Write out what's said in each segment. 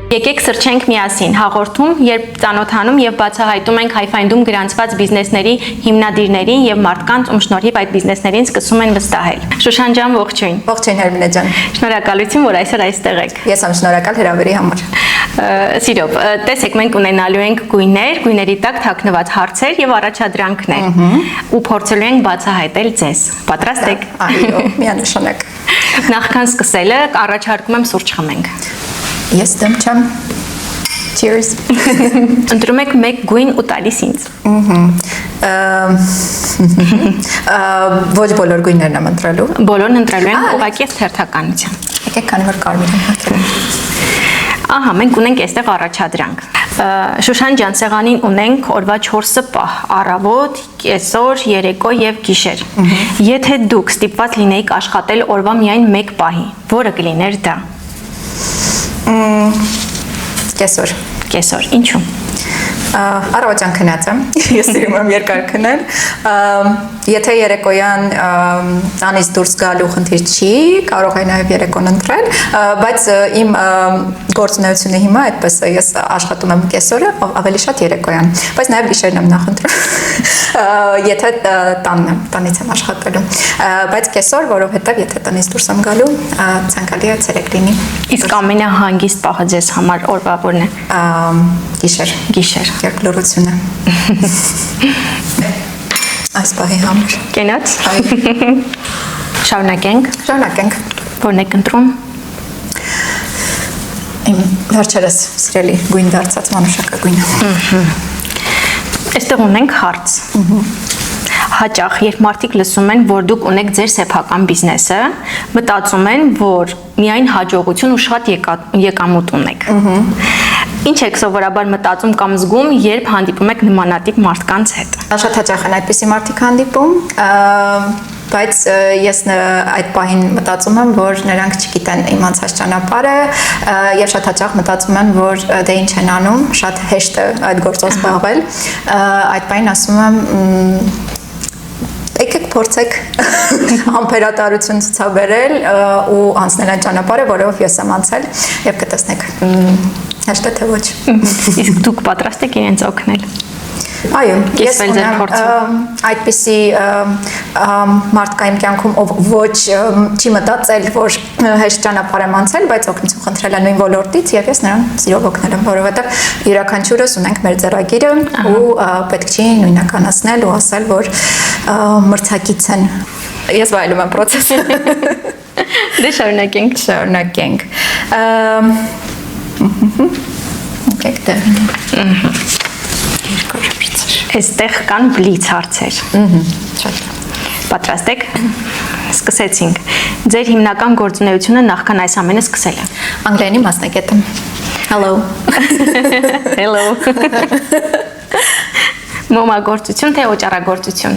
Եկեք սրճենք միասին, հաղորդում, երբ ծանոթանում եւ բացահայտում ենք Hi-Find-ում գրանցված բիզնեսների հիմնադիրներին եւ մարդկանց, ում շնորհիվ այդ բիզնեսներին սկսում են վստահել։ Շուշան ջան, ողջույն։ Ողջույն Հերմինե ջան։ Շնորհակալություն, որ այսօր այստեղ եք։ Ես եմ շնորհակալ հրավերի համար։ Սիրով, տեսեք, մենք ունենալու ենք գույներ, գույների տակ թաքնված հարցեր եւ առաջադրանքներ։ Ու փորձելու ենք բացահայտել ձեզ։ Պատրաստ եք։ Այո, միանշանակ։ Նախքան սկսելը առաջարկում եմ սուրճ խմենք։ Ես դեմ չեմ։ Cheers։ Ընտրում եք մեկ գույն ու տալիս ինձ։ Ոչ բոլոր գույներն եմ ընտրելու։ Բոլորն ընտրելու են ուղղակի թերթականության։ Եկեք, քանի որ կարմիր եմ հագել։ Ահա, մենք ունենք այստեղ առաջադրանք։ Շուշան ջան, սեղանին ունենք օրվա 4 պահ՝ առավոտ, կեսօր, երեկո եւ գիշեր։ Եթե դուք ստիպված լինեիք աշխատել օրվա միայն մեկ պահի, որը կլիներ դա։ Կեսօր։ Կեսօր, ինչու՞։ Առավոտյան քնած եմ, ես սիրում եմ երկար քնել։ Եթե երեկոյան տանից դուրս գալու խնդիր չի, կարող եմ նաև երեկոն ընտրել, բայց իմ գործունեությունը հիմա այդպես է, ես աշխատում եմ կեսօրը, ավելի շատ երեկոյան, բայց նաև գիշերն եմ նախընտրում։ Եթե տանից եմ աշխատելու, բայց կեսօր, որովհետև եթե տնից դուրս եմ գալու, ցանկալի է ցերեկ լինի։ Իսկ ամենահանգիստ պահը ձեզ համար օրվա որն է։ Գիշեր։ Գիշեր։ Երկլորությունը։ Այս պահի համար։ Կենաց։ Շարունակենք։ Շարունակենք։ Որն եք ընտրում։ Իմ վերջերս սիրելի գույն դարձած մանուշակագույնը։ Այստեղ ունենք հարց։ Հաճախ, երբ մարդիկ լսում են, որ դուք ունեք ձեր սեփական բիզնեսը, մտածում են, որ միայն հաջողություն ու շատ եկամուտ ունեք։ Ինչ եք սովորաբար մտածում կամ զգում, երբ հանդիպում եք նմանատիպ մարդկանց հետ։ Շատ հաճախ են այդպիսի մարդիկ հանդիպում, բայց ես այդ պահին մտածում եմ, որ նրանք չգիտեն իմ անցած ճանապարհը եւ շատ հաճախ մտածում են, որ դե ինչ են անում, շատ հեշտ է այդ գործով զբաղվել։ Այդ պահին ասում եմ եկեք փորձեք համբերատարություն ցուցաբերել ու անցնել այն ճանապարհը, որով ես եմ անցել եւ կտեսնեք հեշտ է թե ոչ։ Իսկ դուք պատրաստ եք իրենց օգնել։ Այո, ես ունեմ այդպիսի մարդկային կյանքում, ով ոչ չի մտածել, որ հեշտ ճանապարհ եմ անցել, բայց օգնություն խնդրել է նույն ոլորտից եւ ես նրան սիրով օգնել եմ, որովհետեւ յուրաքանչյուրս ունենք մեր ձեռագիրը ու պետք չի նույնականացնել ու ասել, որ մրցակից են։ Ես վայելում եմ process-ը։ Դե շարունակենք։ Շարունակենք։ Եկեք դե։ Այստեղ կան բլից հարցեր։ Շատ։ Պատրաստ եք։ Սկսեցինք։ Ձեր հիմնական գործունեությունը նախքան այս ամենը սկսելը։ Անգլերենի մասնագետ եմ։ Hello։ Hello։ Մոմագործություն թե օճառագործություն։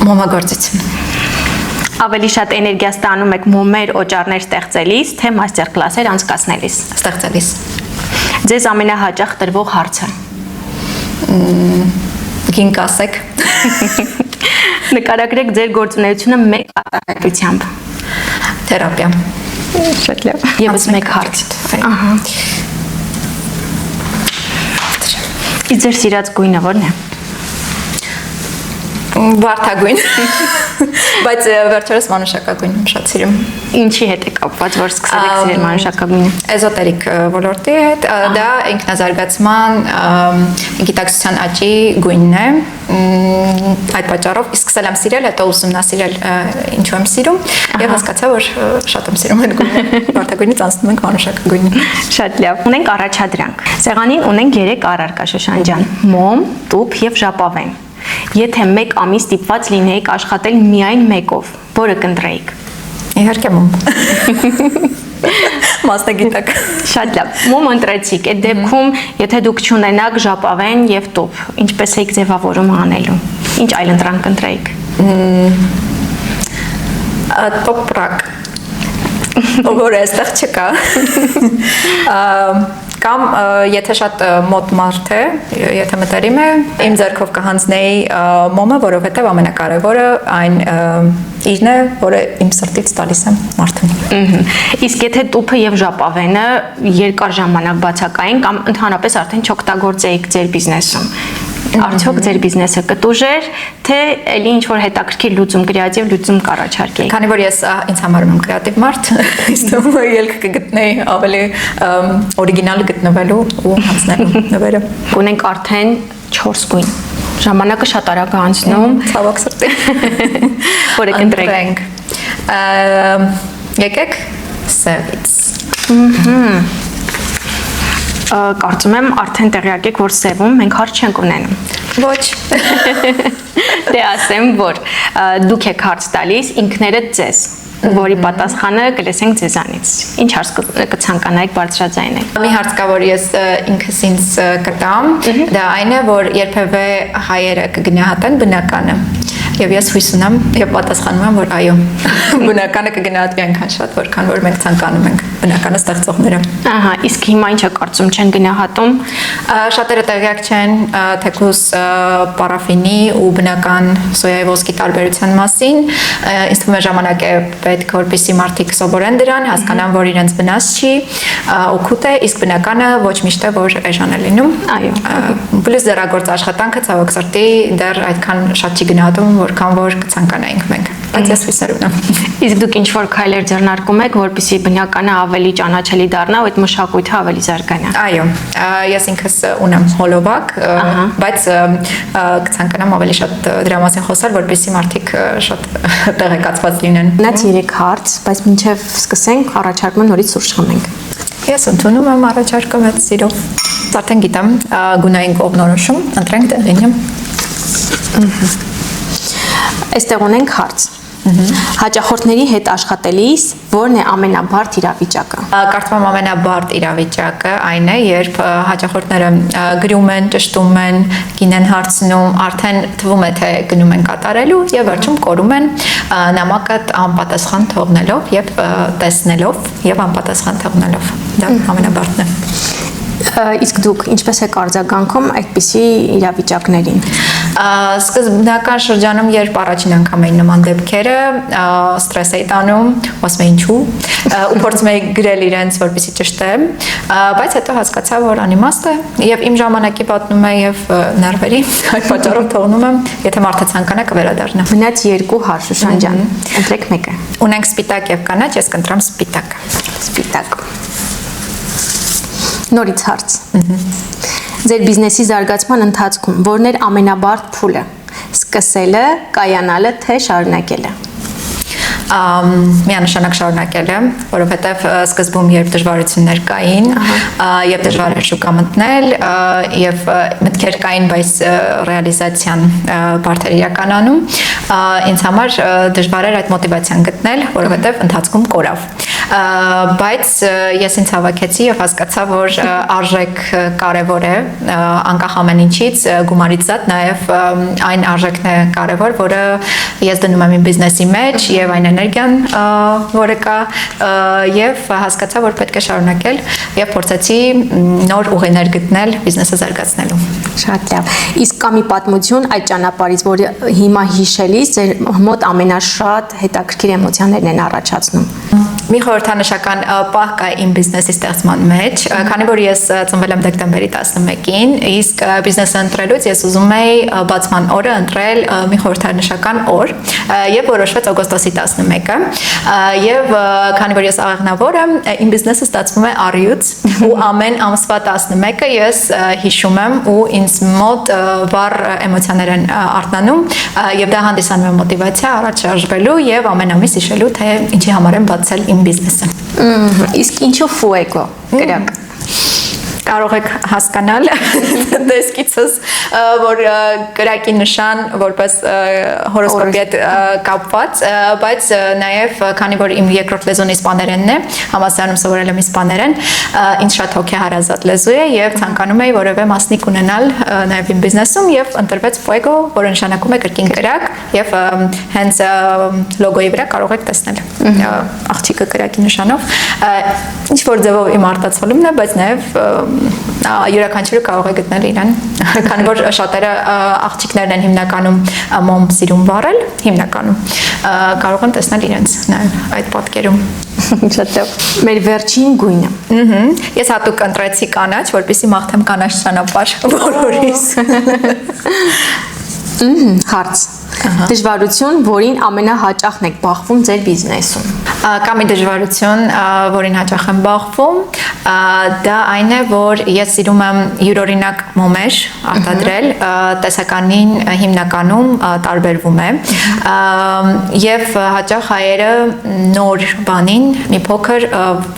Մոմագործություն։ Ավելի շատ էներգիա ստանում եք մոմեր, օճառներ ստեղծելիս, թե մաստեր կլասեր անցկացնելիս։ Ստեղծելիս։ Ձեզ ամենահաճախ տրվող հարցը։ Գինք ասեք։ Նկարագրեք ձեր գործունեությունը մեկ արտահայտությամբ։ Թերապիա։ Շատ լավ։ Եվս մեկ հարց։ Ահա։ Իսկ ձեր սիրած գույնը ո՞րն է։ Վարդագույն։ Բայց վերջերս մանուշակագույն եմ շատ սիրում։ Ինչի հետ է կապված, որ սկսել եք սիրել մանուշակագույնը։ Էզոտերիկ ոլորտի հետ, դա ինքնազարգացման գիտակցության աճի գույնն է։ Այդ պատճառով սկսել եմ սիրել, հետո ուսումնասիրել ինչու եմ սիրում եւ հասկացա, որ շատ եմ սիրում այդ գույնը։ Վարդագույնից անցնում ենք մանուշակագույնին։ Շատ լավ։ Ունենք առաջադրանք։ Սեղանին ունենք 3 առարկա Շուշան ջան՝ մոմ, տուփ եւ ժապավեն։ Եթե մեկ ամիս ստիպված լինեիք աշխատել միայն մեկով, որը կընտրեիք։ Իհարկե մոմ։ Մասնագիտակ։ Շատ լավ։ Մոմ ընտրեցիք։ Այդ դեպքում, եթե դուք չունենաք ժապավեն եւ տուփ, ինչպես եք ձևավորում անելու։ Ինչ այլ ընտրանք ընտրեիք։ Տոպրակ։ Որը այստեղ չկա։ Կամ եթե շատ մոտ մարդ է, եթե մտերիմ է, իմ ձեռքով կհանձնեի մոմը, որովհետև ամենակարևորը այն իրն է, որը իմ սրտից տալիս եմ մարդուն։ Իսկ եթե տուփը եւ ժապավենը երկար ժամանակ բացակային կամ ընդհանրապես արդեն չօգտագործեիք ձեր բիզնեսում, արդյոք ձեր բիզնեսը կտուժեր, թե էլի ինչ որ հետաքրքիր լուծում, կրեատիվ լուծում կառաջարկեիք։ Քանի որ ես ինձ համար եմ կրեատիվ մարդ, իսկ դու ելք կգտնեի ավելի օրիգինալ գտնվելու ու հանձնելու նվերը։ Ունենք արդեն 4 գույն։ Ժամանակը շատ արագ է անցնում։ Ցավոք սրտի։ Որը կընտրենք։ Եկեք սևից։ Կարծում եմ արդեն տեղյակ եք, որ սևում մենք հարց չենք ունենում։ Ոչ։ Դե ասեմ, որ դուք եք հարց տալիս ինքներդ ձեզ, որի պատասխանը կլսենք ձեզանից։ Ինչ հարց կցանկանայիք բարձրաձայնել։ Մի հարց կա, որ ես ինքս ինձ կտամ, դա այն է, որ երբևէ հայերը կգնահատեն բնականը։ Եվ ես հույս ունեմ եւ պատասխանում եմ, որ այո, բնականը կգնահատվի այնքան շատ, որքան որ մենք ցանկանում ենք բնականը ստեղծողները։ Ահա, իսկ հիմա ինչ է կարծում չեն գնահատում։ Շատերը տեղյակ չեն թեկուզ պարաֆինի ու բնական սոյայի ոսկի տարբերության մասին։ Ինձ թվում է ժամանակ է պետք, որպեսզի մարդիկ սովորեն դրան, հասկանան, որ իրենց վնաս չի, օգուտ է, իսկ բնականը ոչ միշտ է որ էժան է լինում։ Այո։ Պլյուս դերագործ աշխատանքը ցավոք սրտի դեռ այդքան շատ չի գնահատում, որքան որ կցանկանայինք մենք։ Բայց ես հույսեր ունեմ։ Իսկ դուք ինչ որ քայլեր ձեռնարկում եք, որպեսզի բնականը ավելի ճանաչելի դառնա ու այդ մշակույթը ավելի զարգանա։ Այո, ես ինքս ունեմ հոլովակ, բայց կցանկանամ ավելի շատ դրա մասին խոսալ, որպեսզի մարդիկ շատ տեղեկացված լինեն։ Մնաց 3 հարց, բայց մինչև սկսենք, առաջարկում եմ նորից սուրճ խմենք։ Ես ընդունում եմ առաջարկը մեծ սիրով։ Արդեն գիտեմ, գունային կողմնորոշում, ընտրենք տեղինը։ Այստեղ ունենք հարց։ Հաճախորդների հետ աշխատելիս որն է ամենաբարդ իրավիճակը։ Կարծում եմ ամենաբարդ իրավիճակը այն է, երբ հաճախորդները գրում են, ճշտում են, գին են հարցնում, արդեն թվում է թե գնում են կատարելու եւ վերջում կորում են նամակը անպատասխան թողնելով եւ տեսնելով եւ անպատասխան թողնելով։ Դա ամենաբարդն է։ Իսկ դուք ինչպես եք արձագանքում այդպիսի իրավիճակներին։ Սկզբնական շրջանում, երբ առաջին անգամ էին նման դեպքերը, ստրես էի տանում, ասում էի ինչու, ու փորձում էի գրել իրենց, որպեսզի ճշտեմ, բայց հետո հասկացա, որ անիմաստ է, եւ իմ ժամանակի պատնում է եւ նерվերի, այդ պատճառով թողնում եմ, եթե մարդը ցանկանա կվերադառնա։ Մնաց 2 հարց, Շուշան ջան, ընտրեք մեկը։ Ունենք սպիտակ եւ կանաչ, ես կընտրեմ սպիտակ։ Սպիտակ։ Նորից հարց։ Ձեր բիզնեսի զարգացման ընթացքում որն էր ամենաբարդ փուլը՝ սկսելը, կայանալը, թե շարունակելը։ Միանշանակ շարունակել եմ, որովհետև սկզբում երբ դժվարություններ կային, եւ դժվար էր շուկա մտնել, եւ մտքեր կային, բայց ռեալիզացիան բարդ էր իրականանում, ինձ համար դժվար էր այդ մոտիվացիան գտնել, որովհետև ընթացքում կորավ։ Բայց ես ինձ հավաքեցի եւ հասկացա, որ արժեք կարեւոր է, անկախ ամեն ինչից, գումարից զատ նաեւ այն արժեքն է կարեւոր, որը ես դնում եմ իմ բիզնեսի մեջ եւ այն էներգիան, որը կա, եւ հասկացա, որ պետք է շարունակել եւ փորձեցի նոր ուղիներ գտնել բիզնեսը զարգացնելու։ Շատ լավ։ Իսկ կա մի պատմություն այդ ճանապարհից, որը հիմա հիշելիս ձեր մոտ ամենաշատ հետաքրքիր էմոցիաներն են առաջացնում։ Մի խորհրդանշական պահ կա իմ բիզնեսի ստեղծման մեջ, քանի որ ես ծնվել եմ դեկտեմբերի 11-ին, իսկ բիզնեսը ընտրելուց ես ուզում էի բացման օրը ընտրել մի խորհրդանշական օր, եւ որոշվեց օգոստոսի 11-ը, եւ քանի որ ես աղեղնավոր եմ, իմ բիզնեսը ստացվում է առյուծ, ու ամեն ամսվա 11-ը ես հիշում եմ ու ինձ մոտ վառ էմոցիաներ են արթնանում, եւ դա հանդիսանում է մոտիվացիա առաջ շարժվելու եւ ամեն ամիս հիշելու, թե ինչի համար եմ բացել իմ բիզնեսը։ Իսկ ինչու ֆուեգո կրակ։ Կարող եք հասկանալ տեսքիցս, որ կրակի նշան որպես հորոսկոպի հետ կապված, բայց նաև քանի որ իմ երկրորդ լեզուն իսպաներենն է, համալսարանում սովորել եմ իսպաներեն, ինձ շատ հոգեհարազատ լեզու է եւ ցանկանում էի որևէ մասնիկ ունենալ նաև իմ բիզնեսում եւ ընտրվեց Fuego, որը նշանակում է կրկին կրակ եւ հենց լոգոյի վրա կարող եք տեսնել աղջիկը կրակի նշանով, ինչ որ ձևով իմ արտացոլումն է, բայց նաև յուրաքանչյուրը կարող է գտնել իրեն, քանի որ շատերը աղջիկներն են հիմնականում մոմ սիրում վառել, հիմնականում կարող են տեսնել իրենց նաև այդ պատկերում։ Շատ լավ։ Մեր վերջին գույնը։ Ես հատուկ ընտրեցի կանաչ, որպեսզի մաղթեմ կանաչ ճանապարհ բոլորիս։ Հարց։ Դժվարություն, որին ամենահաճախն եք բախվում ձեր բիզնեսում։ Կամ մի դժվարություն, որին հաճախ եմ բախվում, դա այն է, որ ես սիրում եմ յուրօրինակ մոմեր արտադրել, տեսականին հիմնականում տարբերվում է, եւ հաճախ հայերը նոր բանին մի փոքր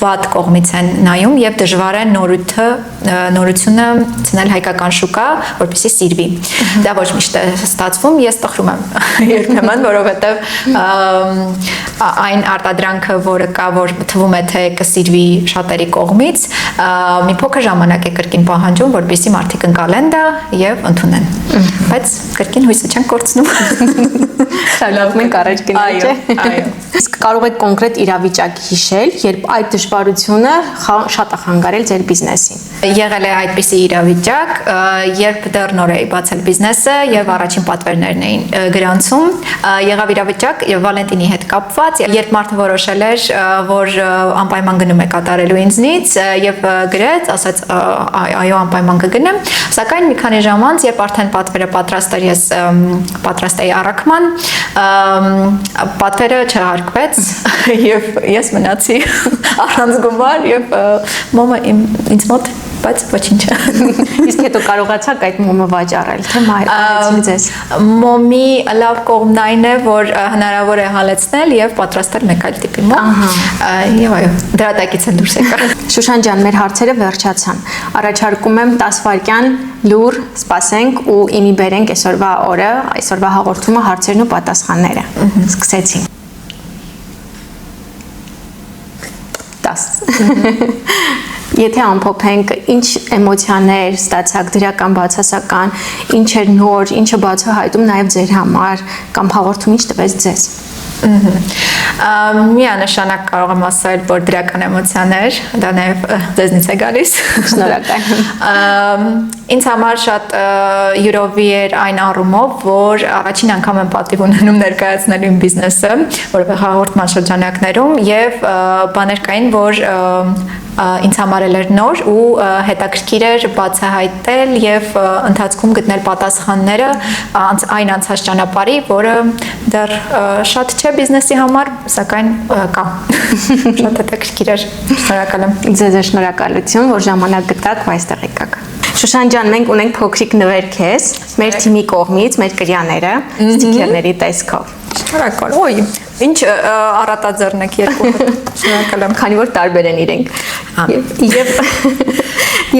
վատ կողմից են նայում եւ դժվար է նորությունը ցնել հայկական շուկա, որպեսզի սիրվի։ Դա ոչ միշտ է ստացվում, ես տխրում եմ երբեմն, որովհետեւ այն արտադրանքը, որը կա, որ թվում է թե կսիրվի շատերի կողմից, մի փոքր ժամանակ է կրկին պահանջում, որպեսզի մարդիկ ընկալեն դա եւ ընդունեն։ Բայց կրկին հույսը չեն կորցնում։ Շարունակ մենք առաջ գնանք, չէ՞։ Այո։ Իսկ կարող եք կոնկրետ իրավիճակ հիշել, երբ այդ դժվարությունը շատ է խանգարել ձեր բիզնեսին։ Եղել է այդպիսի իրավիճակ, երբ դեռ նոր էի բացել բիզնեսը եւ առաջին պատվերներն էին գրանցում, եղավ իրավիճակ Վալենտինի հետ կապված, երբ մարդը որոշել էր, որ անպայման գնում է կատարելու ինձնից եւ գրեց, ասաց այո, անպայման կգնեմ, սակայն մի քանի ժամ անց, երբ արդեն պատվերը պատրաստ էր, ես պատրաստ էի առաքման, պատվերը չհարկվեց եւ ես մնացի առանց գումար եւ մոմը ինձ մոտ, բայց ոչինչ։ Իսկ հետո կարողացաք այդ մոմը վաճառել, թե մայրացիք ձեզ։ Մոմի լավ կողմն այն է, որ հնարավոր է հալեցնել եւ պատրաստել մեկ այլ տիպի մոմ։ Եվ այո, դրա տակից են դուրս եկա։ Շուշան ջան, մեր հարցերը վերջացան։ Առաջարկում եմ 10 վայրկյան լուր սպասենք ու իմի բերենք այսօրվա օրը, այսօրվա հաղորդումը, հարցերն ու պատասխանները։ Սկսեցինք։ 10։ Եթե ամփոփենք, ինչ էմոցիաներ ստացաք, դրական, բացասական, ինչ էր նոր, ինչը բացահայտում նաև ձեր համար, կամ հաղորդում ինչ տվեց ձեզ։ Միանշանակ կարող եմ ասել, որ դրական էմոցիաներ, դա նաև ձեզնից է գալիս։ Շնորհակալ։ Ինձ համար շատ յուրովի էր այն առումով, որ առաջին անգամ եմ պատիվ ունենում ներկայացնել իմ բիզնեսը, որովհետեւ հաղորդման շրջանակներում եւ բաներ կային, որ ինձ համար էր նոր ու հետաքրքիր էր բացահայտել եւ ընթացքում գտնել պատասխանները այն անցած ճանապարհի, որը դեռ շատ չէ բիզնեսի համար, սակայն կա։ Շատ հետաքրքիր էր։ Շնորհակալ եմ։ Ձեզ շնորհակալություն, որ ժամանակ գտաք ու այստեղ եկաք։ Շուշան ջան, մենք ունենք փոքրիկ նվեր քեզ, մեր թիմի կողմից, մեր կրյաները, ստիկերների տեսքով։ Շնորհակալ։ Ոյ, ինչ առատաձեռն եք երկուը։ Շնորհակալ եմ, քանի որ տարբեր են իրենք։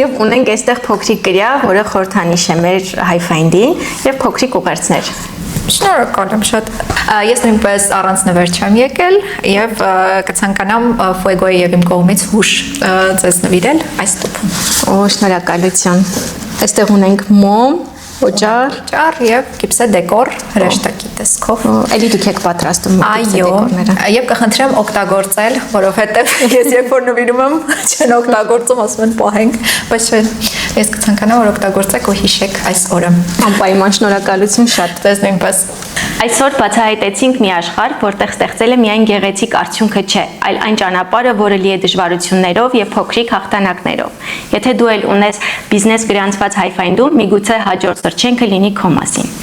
Եվ ունենք այստեղ փոքրիկ կրյա, որը խորհրդանիշ է մեր Hi-Find-ին, եւ փոքրիկ ուղերձներ։ Շնորհակալ եմ շատ։ Ես նույնպես առանց նվեր չեմ եկել եւ կցանկանամ Fuego-ի եւ իմ կողմից հուշ ձեզ նվիրել այս տուփում։ Օ, շնորհակալություն։ Այստեղ ունենք մոմ, օճառ եւ գիպսե դեկոր հրեշտակի տեսքով։ Էլի դուք եք պատրաստում այո, եւ կխնդրեմ օգտագործել, որովհետեւ ես երբ որ նվիրում եմ, չեն օգտագործում, ասում են պահենք, բայց ես կցանկանամ որ օգտագործեք ու հիշեք այս օրը։ Անպայման շնորհակալություն շատ։ Ձեզ նույնպես։ Այսօր բացահայտեցինք մի աշխարհ, որտեղ ստեղծելը միայն գեղեցիկ արդյունքը չէ, այլ այն ճանապարհը, որը լի է դժվարություններով եւ փոքրիկ հաղթանակներով։ Եթե դու էլ ունես բիզնես գրանցված Hi-Find-ում, միգուցե հաջորդ սրճենքը լինի քո մասին։